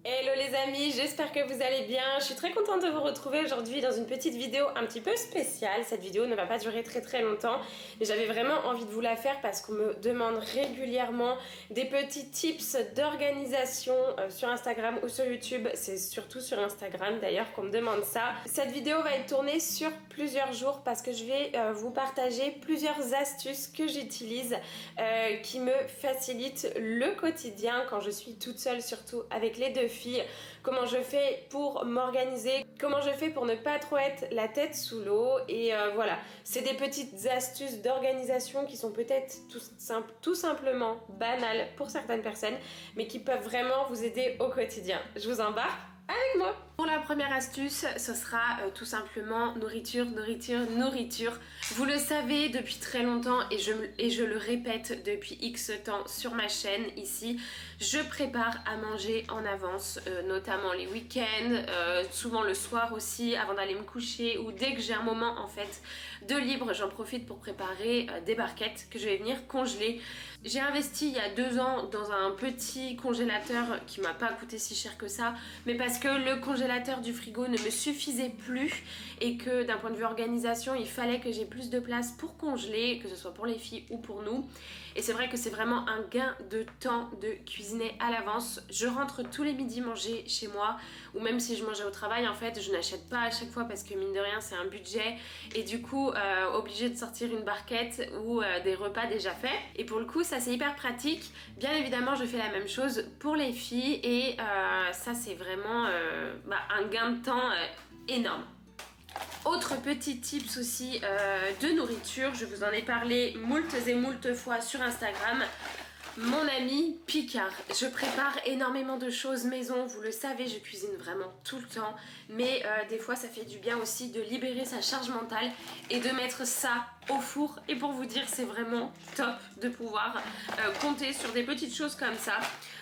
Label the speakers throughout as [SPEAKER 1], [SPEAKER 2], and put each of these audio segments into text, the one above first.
[SPEAKER 1] Hello les amis, j'espère que vous allez bien. Je suis très contente de vous retrouver aujourd'hui dans une petite vidéo un petit peu spéciale. Cette vidéo ne va pas durer très longtemps, mais j'avais vraiment envie de vous la faire parce qu'on me demande régulièrement des petits tips d'organisation sur Instagram ou sur YouTube. C'est surtout sur Instagram d'ailleurs qu'on me demande ça. Cette vidéo va être tournée sur plusieurs jours parce que je vais vous partager plusieurs astuces que j'utilise qui me facilitent le quotidien quand je suis toute seule, surtout avec les deux filles. Comment je fais pour m'organiser, comment je fais pour ne pas trop être la tête sous l'eau et voilà, c'est des petites astuces d'organisation qui sont peut-être tout simplement banales pour certaines personnes mais qui peuvent vraiment vous aider au quotidien. Je vous embarque avec moi. Pour la première astuce, ce sera tout simplement nourriture. Vous le savez depuis très longtemps et je le répète depuis X temps sur ma chaîne ici, je prépare à manger en avance, notamment les week-ends, souvent le soir aussi avant d'aller me coucher ou dès que j'ai un moment en fait de libre, j'en profite pour préparer des barquettes que je vais venir congeler. J'ai investi il y a 2 ans dans un petit congélateur qui m'a pas coûté si cher que ça, mais parce que le congélateur du frigo ne me suffisait plus et que d'un point de vue organisation il fallait que j'ai plus de place pour congeler, que ce soit pour les filles ou pour nous. Et c'est vrai que c'est vraiment un gain de temps de cuisiner à l'avance. Je rentre tous les midis manger chez moi, ou même si je mangeais au travail en fait je n'achète pas à chaque fois parce que mine de rien c'est un budget et du coup obligée de sortir une barquette ou des repas déjà faits. Et pour le coup ça c'est hyper pratique. Bien évidemment je fais la même chose pour les filles et ça c'est vraiment un gain de temps énorme. Autre petit tips aussi de nourriture, je vous en ai parlé moultes et moultes fois sur Instagram. Mon ami Picard. Je prépare énormément de choses maison, vous le savez, je cuisine vraiment tout le temps, mais des fois ça fait du bien aussi de libérer sa charge mentale et de mettre ça au four. Et pour vous dire, c'est vraiment top de pouvoir compter sur des petites choses comme ça.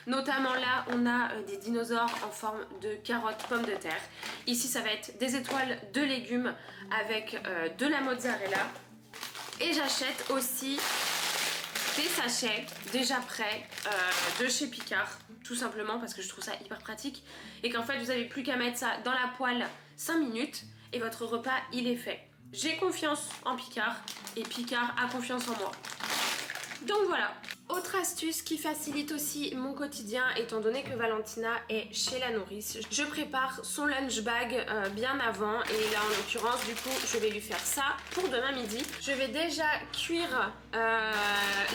[SPEAKER 1] Notamment là, on a des dinosaures en forme de carottes, pommes de terre. Ici, ça va être des étoiles de légumes avec de la mozzarella. Et j'achète aussi des sachets déjà prêts de chez Picard, tout simplement parce que je trouve ça hyper pratique et qu'en fait vous avez plus qu'à mettre ça dans la poêle 5 minutes et votre repas il est fait. J'ai confiance en Picard et Picard a confiance en moi. Donc voilà. Autre astuce qui facilite aussi mon quotidien étant donné que Valentina est chez la nourrice, je prépare son lunch bag bien avant et là en l'occurrence du coup je vais lui faire ça pour demain midi. Je vais déjà cuire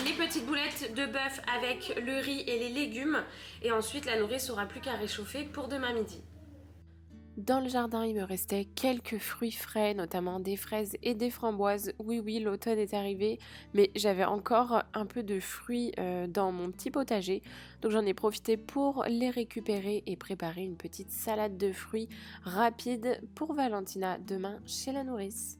[SPEAKER 1] les petites boulettes de bœuf avec le riz et les légumes et ensuite la nourrice aura plus qu'à réchauffer pour demain midi. Dans le jardin, il me restait quelques fruits frais, notamment des fraises et des framboises. Oui, l'automne est arrivé, mais j'avais encore un peu de fruits dans mon petit potager. Donc j'en ai profité pour les récupérer et préparer une petite salade de fruits rapide pour Valentina demain chez la nourrice.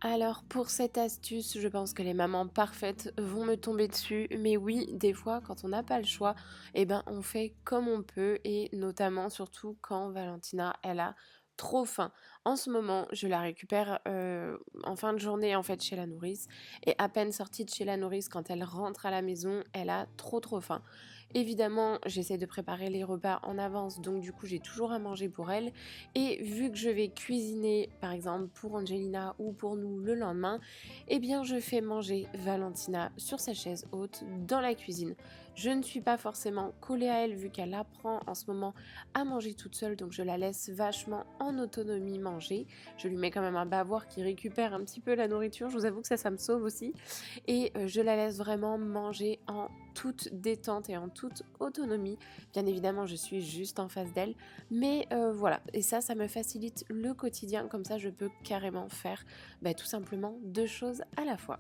[SPEAKER 1] Alors pour cette astuce, je pense que les mamans parfaites vont me tomber dessus, mais oui, des fois quand on n'a pas le choix, eh ben on fait comme on peut et notamment surtout quand Valentina elle a trop faim. En ce moment, je la récupère en fin de journée en fait chez la nourrice et à peine sortie de chez la nourrice quand elle rentre à la maison, elle a trop faim. Évidemment, j'essaie de préparer les repas en avance, donc du coup j'ai toujours à manger pour elle et vu que je vais cuisiner par exemple pour Angelina ou pour nous le lendemain, eh bien je fais manger Valentina sur sa chaise haute dans la cuisine. Je ne suis pas forcément collée à elle vu qu'elle apprend en ce moment à manger toute seule, donc je la laisse vachement en autonomie manger. Je lui mets quand même un bavoir qui récupère un petit peu la nourriture, je vous avoue que ça me sauve aussi. Et je la laisse vraiment manger en toute détente et en toute autonomie. Bien évidemment, je suis juste en face d'elle, mais voilà. Et ça me facilite le quotidien. Comme ça, je peux carrément faire tout simplement 2 choses à la fois.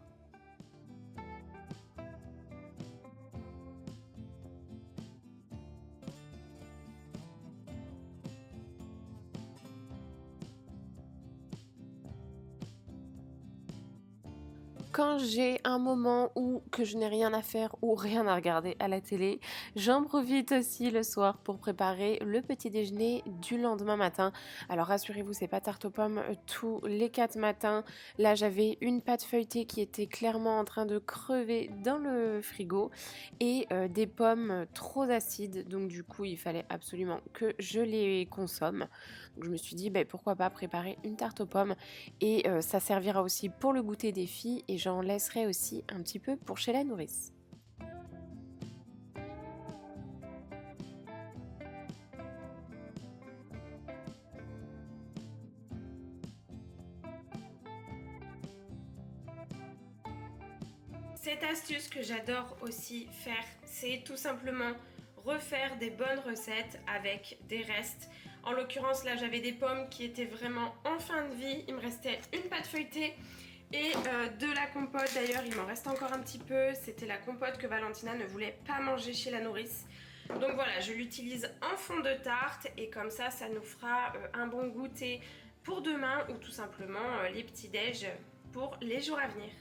[SPEAKER 1] Quand j'ai un moment où que je n'ai rien à faire ou rien à regarder à la télé, j'en profite aussi le soir pour préparer le petit déjeuner du lendemain matin. Alors rassurez-vous, c'est pas tarte aux pommes tous les 4 matins. Là, j'avais une pâte feuilletée qui était clairement en train de crever dans le frigo et des pommes trop acides. Donc du coup, il fallait absolument que je les consomme. Donc je me suis dit, pourquoi pas préparer une tarte aux pommes et ça servira aussi pour le goûter des filles et j'en laisserai aussi un petit peu pour chez la nourrice. Cette astuce que j'adore aussi faire, c'est tout simplement refaire des bonnes recettes avec des restes. En l'occurrence, là, j'avais des pommes qui étaient vraiment en fin de vie. Il me restait une pâte feuilletée et de la compote. D'ailleurs, il m'en reste encore un petit peu. C'était la compote que Valentina ne voulait pas manger chez la nourrice. Donc voilà, je l'utilise en fond de tarte et comme ça nous fera un bon goûter pour demain ou tout simplement les petits déj pour les jours à venir.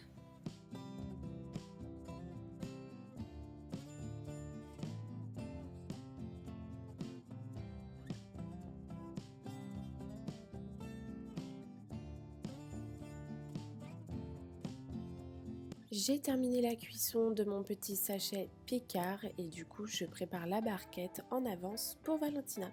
[SPEAKER 1] J'ai terminé la cuisson de mon petit sachet Picard et du coup je prépare la barquette en avance pour Valentina.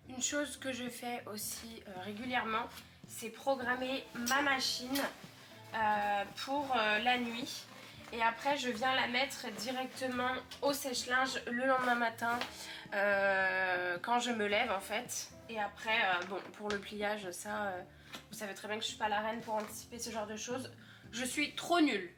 [SPEAKER 1] Une chose que je fais aussi régulièrement, c'est programmer ma machine pour la nuit. Et après je viens la mettre directement au sèche-linge le lendemain matin quand je me lève en fait. Et après bon, pour le pliage ça vous savez très bien que je suis pas la reine pour anticiper ce genre de choses. Je suis trop nulle.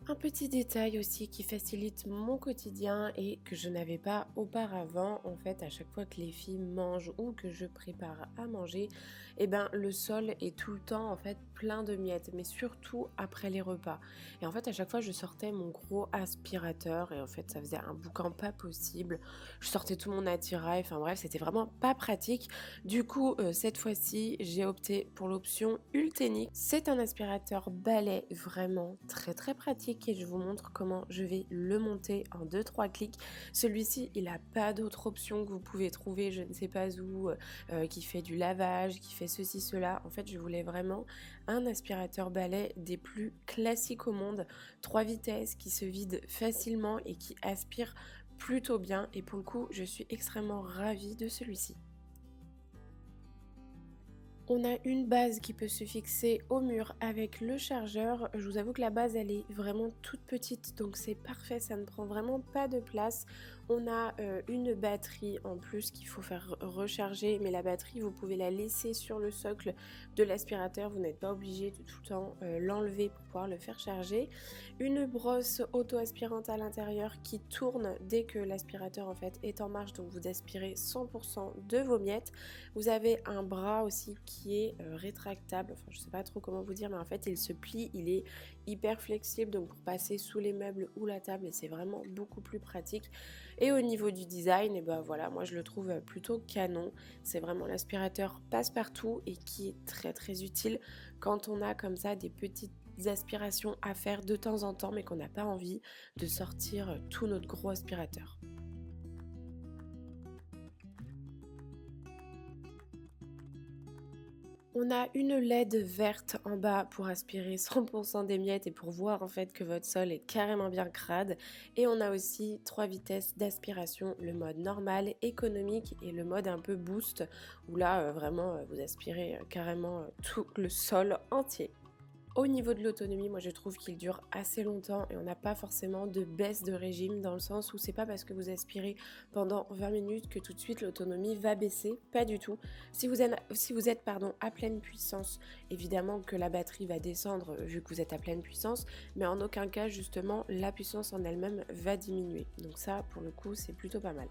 [SPEAKER 1] Un petit détail aussi qui facilite mon quotidien et que je n'avais pas auparavant, en fait à chaque fois que les filles mangent ou que je prépare à manger, le sol est tout le temps en fait plein de miettes, mais surtout après les repas. Et en fait à chaque fois je sortais mon gros aspirateur et en fait ça faisait un boucan pas possible. Je sortais tout mon attirail, enfin bref c'était vraiment pas pratique. Du coup cette fois-ci j'ai opté pour l'option Ultenic. C'est un aspirateur balai vraiment très pratique et je vous montre comment je vais le monter en 2-3 clics. Celui-ci il n'a pas d'autre option que vous pouvez trouver je ne sais pas où qui fait du lavage, qui fait ceci cela. En fait je voulais vraiment un aspirateur balai des plus classiques au monde, 3 vitesses qui se vide facilement et qui aspire plutôt bien et pour le coup je suis extrêmement ravie de celui-ci. On a une base qui peut se fixer au mur avec le chargeur. Je vous avoue que la base elle est vraiment toute petite donc c'est parfait, ça ne prend vraiment pas de place. On a une batterie en plus qu'il faut faire recharger, mais la batterie vous pouvez la laisser sur le socle de l'aspirateur, vous n'êtes pas obligé de tout le temps l'enlever pour pouvoir le faire charger. Une brosse auto-aspirante à l'intérieur qui tourne dès que l'aspirateur en fait est en marche, donc vous aspirez 100% de vos miettes. Vous avez un bras aussi qui est rétractable, enfin je sais pas trop comment vous dire, mais en fait il se plie, il est hyper flexible donc pour passer sous les meubles ou la table et c'est vraiment beaucoup plus pratique. Et au niveau du design, et voilà, moi je le trouve plutôt canon. C'est vraiment l'aspirateur passe-partout et qui est très utile quand on a comme ça des petites aspirations à faire de temps en temps mais qu'on n'a pas envie de sortir tout notre gros aspirateur. On a une LED verte en bas pour aspirer 100% des miettes et pour voir en fait que votre sol est carrément bien crade. Et on a aussi 3 vitesses d'aspiration, le mode normal, économique et le mode un peu boost où là vraiment vous aspirez carrément tout le sol entier. Au niveau de l'autonomie, moi je trouve qu'il dure assez longtemps et on n'a pas forcément de baisse de régime dans le sens où c'est pas parce que vous aspirez pendant 20 minutes que tout de suite l'autonomie va baisser, pas du tout. Si vous êtes à pleine puissance, évidemment que la batterie va descendre vu que vous êtes à pleine puissance, mais en aucun cas justement la puissance en elle-même va diminuer. Donc ça pour le coup c'est plutôt pas mal.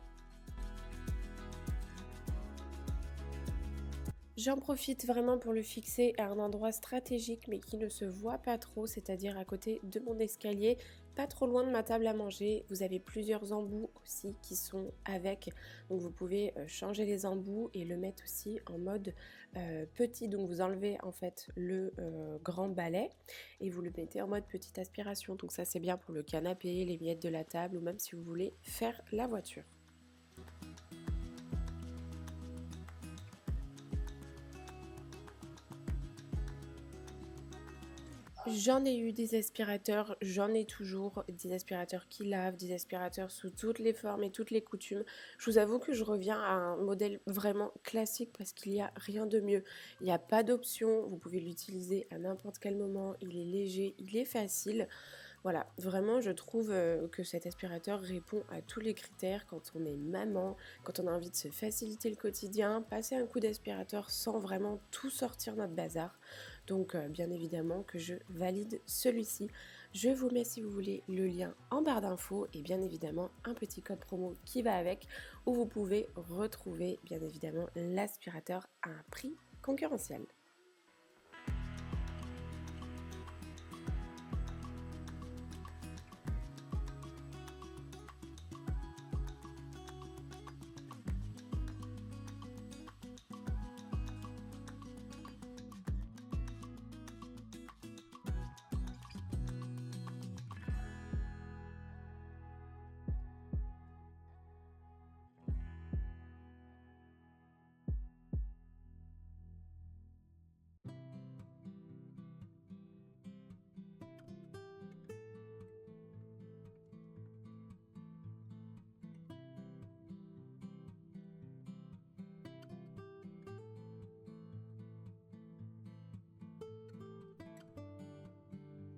[SPEAKER 1] J'en profite vraiment pour le fixer à un endroit stratégique mais qui ne se voit pas trop, c'est-à-dire à côté de mon escalier, pas trop loin de ma table à manger. Vous avez plusieurs embouts aussi qui sont avec, donc vous pouvez changer les embouts et le mettre aussi en mode petit, donc vous enlevez en fait le grand balai et vous le mettez en mode petite aspiration, donc ça c'est bien pour le canapé, les miettes de la table ou même si vous voulez faire la voiture. J'en ai eu des aspirateurs, j'en ai toujours, des aspirateurs qui lavent, des aspirateurs sous toutes les formes et toutes les coutumes. Je vous avoue que je reviens à un modèle vraiment classique parce qu'il n'y a rien de mieux. Il n'y a pas d'option, vous pouvez l'utiliser à n'importe quel moment, il est léger, il est facile. Voilà, vraiment je trouve que cet aspirateur répond à tous les critères quand on est maman, quand on a envie de se faciliter le quotidien, passer un coup d'aspirateur sans vraiment tout sortir notre bazar. Donc bien évidemment que je valide celui-ci. Je vous mets si vous voulez le lien en barre d'infos et bien évidemment un petit code promo qui va avec où vous pouvez retrouver bien évidemment l'aspirateur à un prix concurrentiel.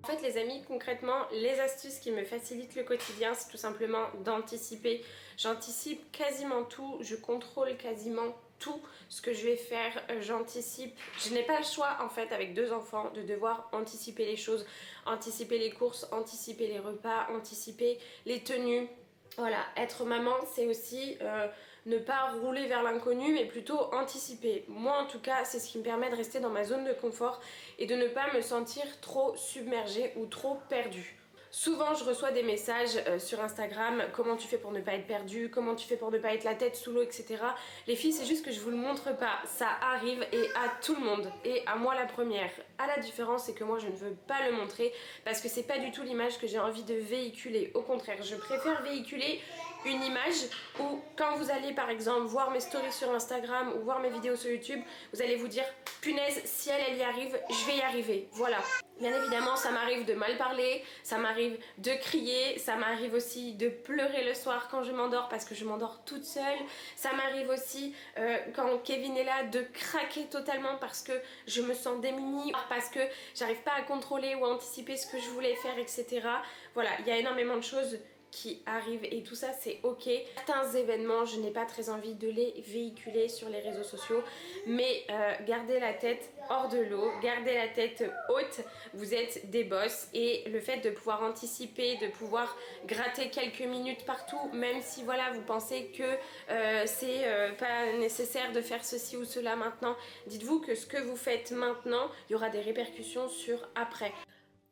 [SPEAKER 1] En fait les amis, concrètement, les astuces qui me facilitent le quotidien, c'est tout simplement d'anticiper. J'anticipe quasiment tout, je contrôle quasiment tout ce que je vais faire, j'anticipe. Je n'ai pas le choix en fait avec 2 enfants de devoir anticiper les choses, anticiper les courses, anticiper les repas, anticiper les tenues. Voilà, être maman, c'est aussi ne pas rouler vers l'inconnu, mais plutôt anticiper. Moi, en tout cas, c'est ce qui me permet de rester dans ma zone de confort et de ne pas me sentir trop submergée ou trop perdue. Souvent je reçois des messages sur Instagram, comment tu fais pour ne pas être perdue, comment tu fais pour ne pas être la tête sous l'eau, etc. Les filles, c'est juste que je vous le montre pas, ça arrive et à tout le monde, et à moi la première. À la différence, c'est que moi je ne veux pas le montrer parce que c'est pas du tout l'image que j'ai envie de véhiculer. Au contraire, je préfère véhiculer une image où quand vous allez par exemple voir mes stories sur Instagram ou voir mes vidéos sur YouTube, vous allez vous dire punaise, si elle y arrive, je vais y arriver. Voilà. Bien évidemment, ça m'arrive de mal parler, ça m'arrive de crier, ça m'arrive aussi de pleurer le soir quand je m'endors parce que je m'endors toute seule. Ça m'arrive aussi quand Kevin est là de craquer totalement parce que je me sens démunie, parce que j'arrive pas à contrôler ou à anticiper ce que je voulais faire, etc. Voilà, il y a énormément de choses qui arrivent et tout ça c'est ok. Certains événements je n'ai pas très envie de les véhiculer sur les réseaux sociaux, mais gardez la tête hors de l'eau, gardez la tête haute, vous êtes des boss et le fait de pouvoir anticiper, de pouvoir gratter quelques minutes partout, même si voilà vous pensez que c'est pas nécessaire de faire ceci ou cela maintenant, dites-vous que ce que vous faites maintenant, il y aura des répercussions sur après.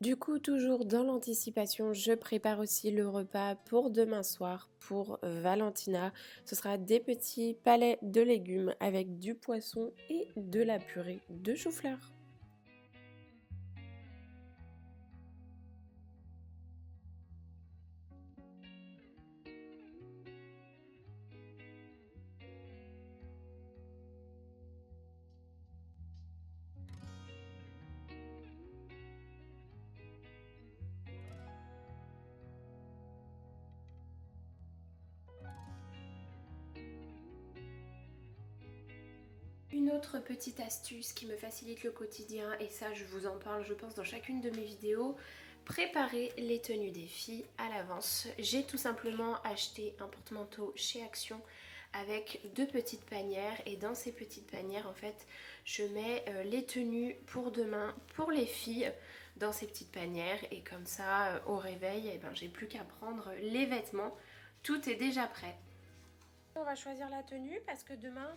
[SPEAKER 1] Du coup, toujours dans l'anticipation, je prépare aussi le repas pour demain soir pour Valentina. Ce sera des petits palets de légumes avec du poisson et de la purée de chou-fleur. Une autre petite astuce qui me facilite le quotidien, et ça je vous en parle je pense dans chacune de mes vidéos, préparer les tenues des filles à l'avance. J'ai tout simplement acheté un porte-manteau chez Action avec 2 petites panières, et dans ces petites panières en fait je mets les tenues pour demain pour les filles dans ces petites panières, et comme ça au réveil j'ai plus qu'à prendre les vêtements, tout est déjà prêt. On va choisir la tenue parce que demain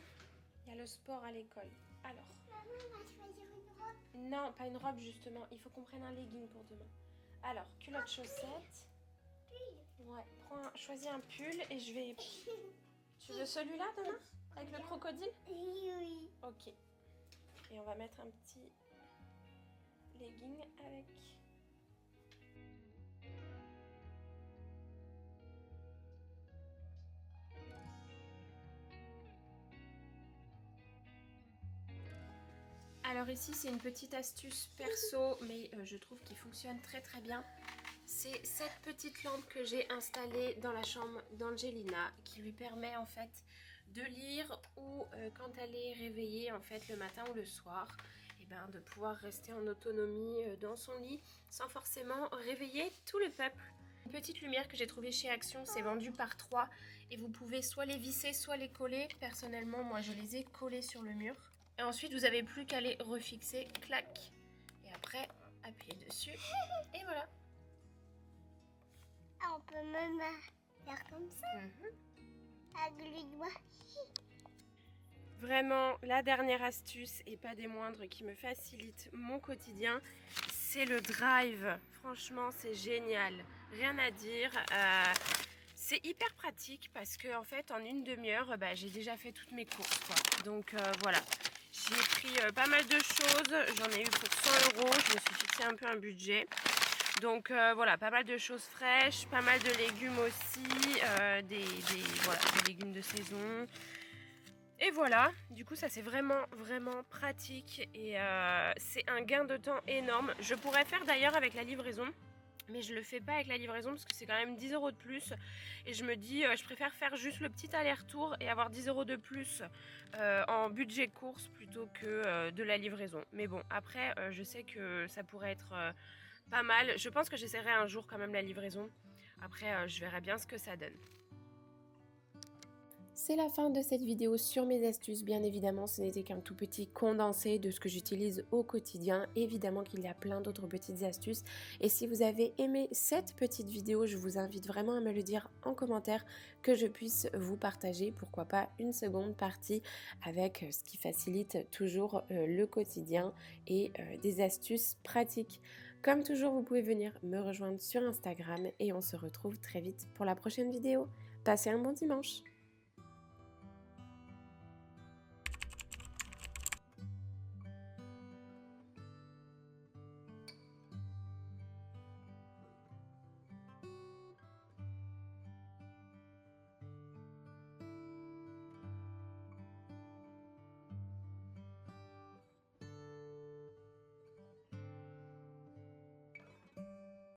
[SPEAKER 1] il y a le sport à l'école. Alors.
[SPEAKER 2] Maman, on va choisir une robe.
[SPEAKER 1] Non, pas une robe justement. Il faut qu'on prenne un legging pour demain. Alors, culotte, chaussettes.
[SPEAKER 2] Pull.
[SPEAKER 1] Ouais, choisis un pull et je vais... Tu veux celui-là demain? Avec le crocodile?
[SPEAKER 2] Oui.
[SPEAKER 1] Ok. Et on va mettre un petit legging avec... Alors ici c'est une petite astuce perso, mais je trouve qu'il fonctionne très très bien. C'est cette petite lampe que j'ai installée dans la chambre d'Angelina qui lui permet en fait de lire, ou quand elle est réveillée en fait le matin ou le soir, et de pouvoir rester en autonomie dans son lit sans forcément réveiller tout le peuple. Une petite lumière que j'ai trouvée chez Action, c'est vendu par 3 et vous pouvez soit les visser soit les coller. Personnellement moi je les ai collés sur le mur. Et ensuite, vous n'avez plus qu'à les refixer, clac. Et après, appuyez dessus. Et voilà.
[SPEAKER 2] Ah, on peut même faire comme ça. Avec les doigts.
[SPEAKER 1] Vraiment, la dernière astuce, et pas des moindres, qui me facilite mon quotidien, c'est le drive. Franchement, c'est génial. Rien à dire. C'est hyper pratique parce que en fait, en une demi-heure, j'ai déjà fait toutes mes courses, quoi. Donc voilà. J'ai pris pas mal de choses, j'en ai eu pour 100 €, je me suis fixé un peu un budget. Donc voilà, pas mal de choses fraîches, pas mal de légumes aussi, des légumes de saison. Et voilà, du coup ça c'est vraiment pratique, et c'est un gain de temps énorme. Je pourrais faire d'ailleurs avec la livraison. Mais je le fais pas avec la livraison parce que c'est quand même 10 € de plus. Et je me dis, je préfère faire juste le petit aller-retour et avoir 10 € de plus en budget course plutôt que de la livraison. Mais bon, après, je sais que ça pourrait être pas mal. Je pense que j'essaierai un jour quand même la livraison. Après, je verrai bien ce que ça donne. C'est la fin de cette vidéo sur mes astuces. Bien évidemment, ce n'était qu'un tout petit condensé de ce que j'utilise au quotidien. Évidemment qu'il y a plein d'autres petites astuces. Et si vous avez aimé cette petite vidéo, je vous invite vraiment à me le dire en commentaire, que je puisse vous partager, pourquoi pas, une seconde partie avec ce qui facilite toujours le quotidien et des astuces pratiques. Comme toujours, vous pouvez venir me rejoindre sur Instagram et on se retrouve très vite pour la prochaine vidéo. Passez un bon dimanche!